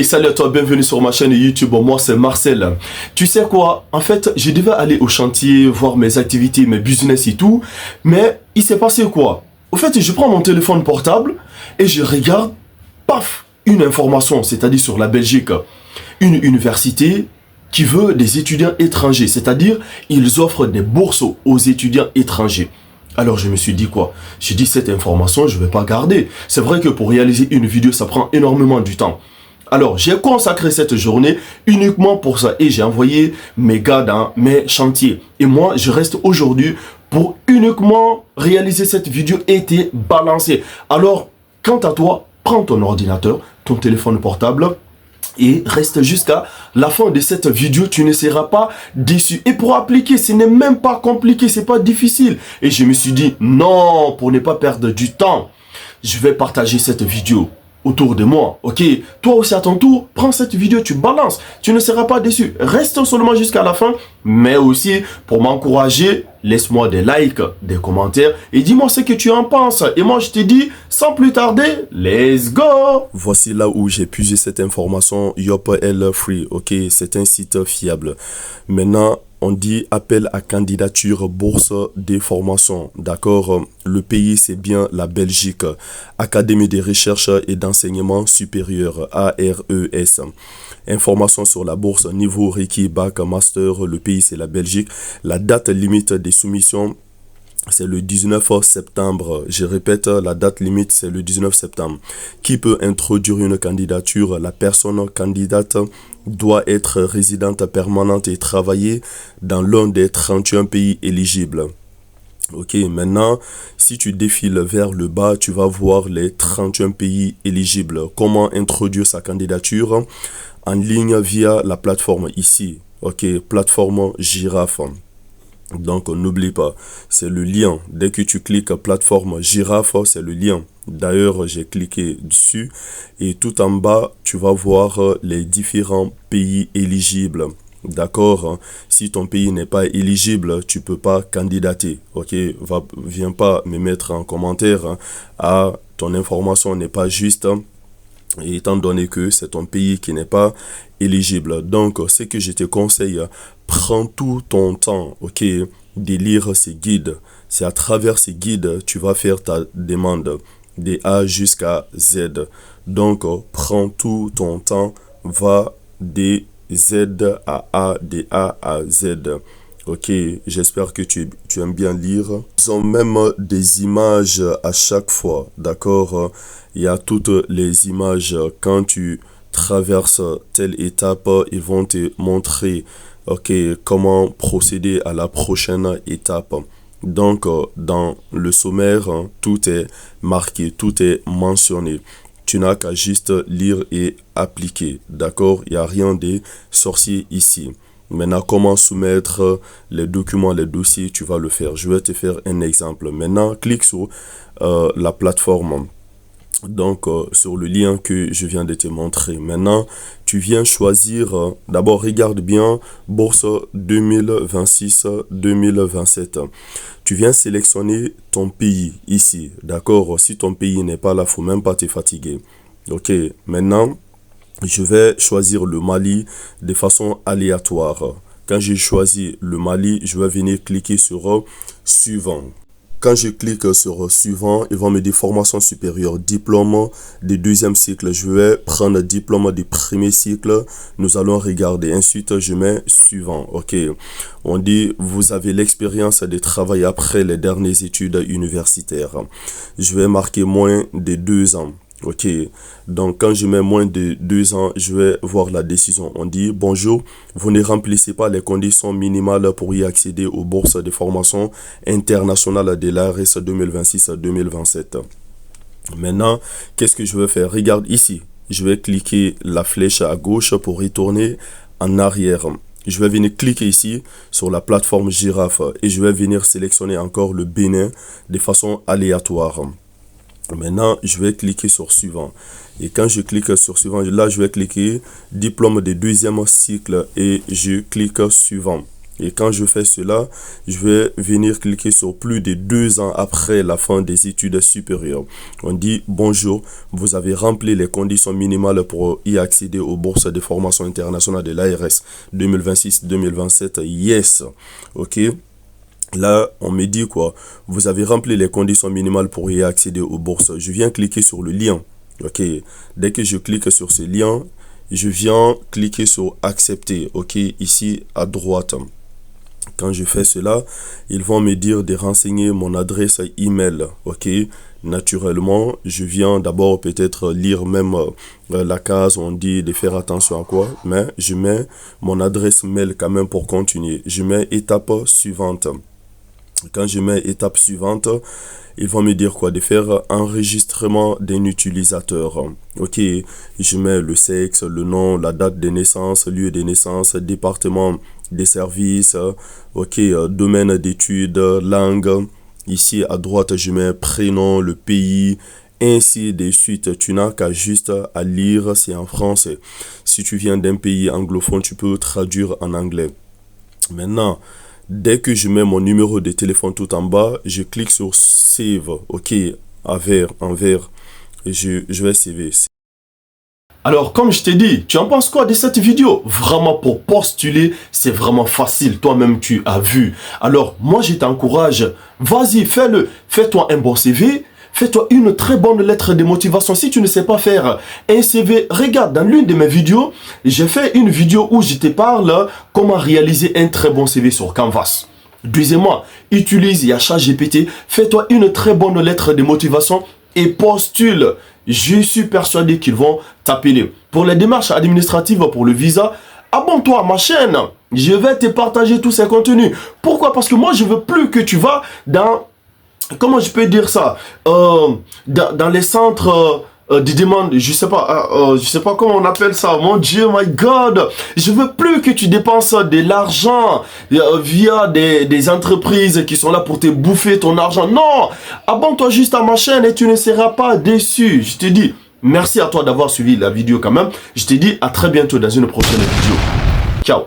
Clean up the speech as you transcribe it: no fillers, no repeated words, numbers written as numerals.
Et salut à toi, bienvenue sur ma chaîne YouTube, moi c'est Marcel. Tu sais quoi, en fait, je devais aller au chantier, voir mes activités, mes business et tout, mais il s'est passé quoi? Au fait, je prends mon téléphone portable et je regarde, paf, une information, c'est-à-dire sur la Belgique. Une université qui veut des étudiants étrangers, c'est-à-dire ils offrent des bourses aux étudiants étrangers. Alors je me suis dit quoi? J'ai dit cette information, je ne vais pas garder. C'est vrai que pour réaliser une vidéo, ça prend énormément du temps. Alors, j'ai consacré cette journée uniquement pour ça et j'ai envoyé mes gars dans mes chantiers. Et moi, je reste aujourd'hui pour uniquement réaliser cette vidéo et te balancer. Alors, quant à toi, prends ton ordinateur, ton téléphone portable et reste jusqu'à la fin de cette vidéo, tu ne seras pas déçu. Et pour appliquer, ce n'est même pas compliqué, c'est pas difficile. Et je me suis dit, non, pour ne pas perdre du temps, je vais partager cette vidéo autour de moi, ok? Toi aussi à ton tour, prends cette vidéo, tu balances, tu ne seras pas déçu. Reste seulement jusqu'à la fin, mais aussi pour m'encourager, laisse-moi des likes, des commentaires et dis-moi ce que tu en penses. Et moi je te dis, sans plus tarder, let's go! Voici là où j'ai puisé cette information, YopL Free, ok? C'est un site fiable. Maintenant, on dit appel à candidature bourse des formations. D'accord? Le pays, c'est bien la Belgique. Académie des recherches et d'enseignement supérieur, ARES. Information sur la bourse, niveau requis, bac, master. Le pays, c'est la Belgique. La date limite des soumissions, c'est le 19 septembre. Je répète, la date limite, c'est le 19 septembre. Qui peut introduire une candidature? La personne candidate doit être résidente permanente et travailler dans l'un des 31 pays éligibles. Ok, maintenant, si tu défiles vers le bas, tu vas voir les 31 pays éligibles. Comment introduire sa candidature? En ligne via la plateforme ici. Ok, plateforme Girafe. Donc, n'oublie pas, c'est le lien. Dès que tu cliques plateforme Girafe, c'est le lien. D'ailleurs, j'ai cliqué dessus et tout en bas, tu vas voir les différents pays éligibles. D'accord? Si ton pays n'est pas éligible, tu peux pas candidater. Ok? Viens pas me mettre en commentaire. Ah, ton information n'est pas juste. Et étant donné que c'est ton pays qui n'est pas éligible. Donc, ce que je te conseille, prends tout ton temps, ok, de lire ces guides. C'est à travers ces guides, tu vas faire ta demande de A jusqu'à Z. Donc, prends tout ton temps, va de Z à A, de A à Z. Ok, j'espère que tu aimes bien lire. Ils ont même des images à chaque fois, d'accord? Il y a toutes les images. Quand tu traverses telle étape, ils vont te montrer, ok, comment procéder à la prochaine étape. Donc, dans le sommaire, tout est marqué, tout est mentionné. Tu n'as qu'à juste lire et appliquer, d'accord? Il n'y a rien de sorcier ici. Maintenant, comment soumettre les documents, les dossiers, tu vas le faire. Je vais te faire un exemple. Maintenant, clique sur la plateforme. Donc, sur le lien que je viens de te montrer. Maintenant, tu viens choisir, d'abord, regarde bien, bourse 2026-2027. Tu viens sélectionner ton pays ici, d'accord? Si ton pays n'est pas là, il ne faut même pas te fatiguer. Ok, maintenant, je vais choisir le Mali de façon aléatoire. Quand j'ai choisi le Mali, je vais venir cliquer sur suivant. Quand je clique sur suivant, ils vont me dire formation supérieure, diplôme de deuxième cycle. Je vais prendre diplôme de premier cycle. Nous allons regarder. Ensuite, je mets suivant. Ok. On dit, vous avez l'expérience de travail après les dernières études universitaires. Je vais marquer moins de 2 ans. Ok, donc quand je mets moins de 2 ans, je vais voir la décision. On dit, bonjour, vous ne remplissez pas les conditions minimales pour y accéder aux bourses de formation internationale de l'ARES 2026-2027. Maintenant, qu'est-ce que je vais faire? Regarde ici, je vais cliquer la flèche à gauche pour retourner en arrière. Je vais venir cliquer ici sur la plateforme Girafe et je vais venir sélectionner encore le Bénin de façon aléatoire. Maintenant, je vais cliquer sur suivant. Et quand je clique sur suivant, là, je vais cliquer diplôme de deuxième cycle et je clique suivant. Et quand je fais cela, je vais venir cliquer sur plus de 2 ans après la fin des études supérieures. On dit bonjour, vous avez rempli les conditions minimales pour y accéder aux bourses de formation internationale de l'ARS 2026-2027. Yes. Ok. Là, on me dit quoi? Vous avez rempli les conditions minimales pour y accéder aux bourses. Je viens cliquer sur le lien. Ok. Dès que je clique sur ce lien, je viens cliquer sur accepter. Ok. Ici à droite. Quand je fais cela, ils vont me dire de renseigner mon adresse email. Ok. Naturellement, je viens d'abord peut-être lire même la case où on dit de faire attention à quoi, mais je mets mon adresse mail quand même pour continuer. Je mets étape suivante. Quand je mets étape suivante, ils vont me dire quoi? De faire enregistrement d'un utilisateur. Ok, je mets le sexe, le nom, la date de naissance, lieu de naissance, département des services, ok, domaine d'études, langue. Ici à droite, je mets prénom, le pays, ainsi de suite. Tu n'as qu'à juste à lire, c'est en français. Si tu viens d'un pays anglophone, tu peux traduire en anglais. Maintenant, dès que je mets mon numéro de téléphone tout en bas, je clique sur Save, ok, en vert, et je vais sauver. Alors, comme je t'ai dit, tu en penses quoi de cette vidéo? Vraiment, pour postuler, c'est vraiment facile. Toi-même, tu as vu. Alors, moi, je t'encourage. Vas-y, fais-le. Fais-toi un bon CV. Fais-toi une très bonne lettre de motivation. Si tu ne sais pas faire un CV, regarde, dans l'une de mes vidéos, j'ai fait une vidéo où je te parle comment réaliser un très bon CV sur Canvas. Deuxièmement, utilise ChatGPT. Fais-toi une très bonne lettre de motivation et postule. Je suis persuadé qu'ils vont t'appeler. Pour les démarches administratives pour le visa, abonne-toi à ma chaîne. Je vais te partager tous ces contenus. Pourquoi? Parce que moi, je veux plus que tu vas dans... Comment je peux dire ça? Dans les centres de demande, je sais pas comment on appelle ça. Mon Dieu, my God. Je veux plus que tu dépenses de l'argent via des entreprises qui sont là pour te bouffer ton argent. Non! Abonne-toi juste à ma chaîne et tu ne seras pas déçu. Je te dis, merci à toi d'avoir suivi la vidéo quand même. Je te dis à très bientôt dans une prochaine vidéo. Ciao!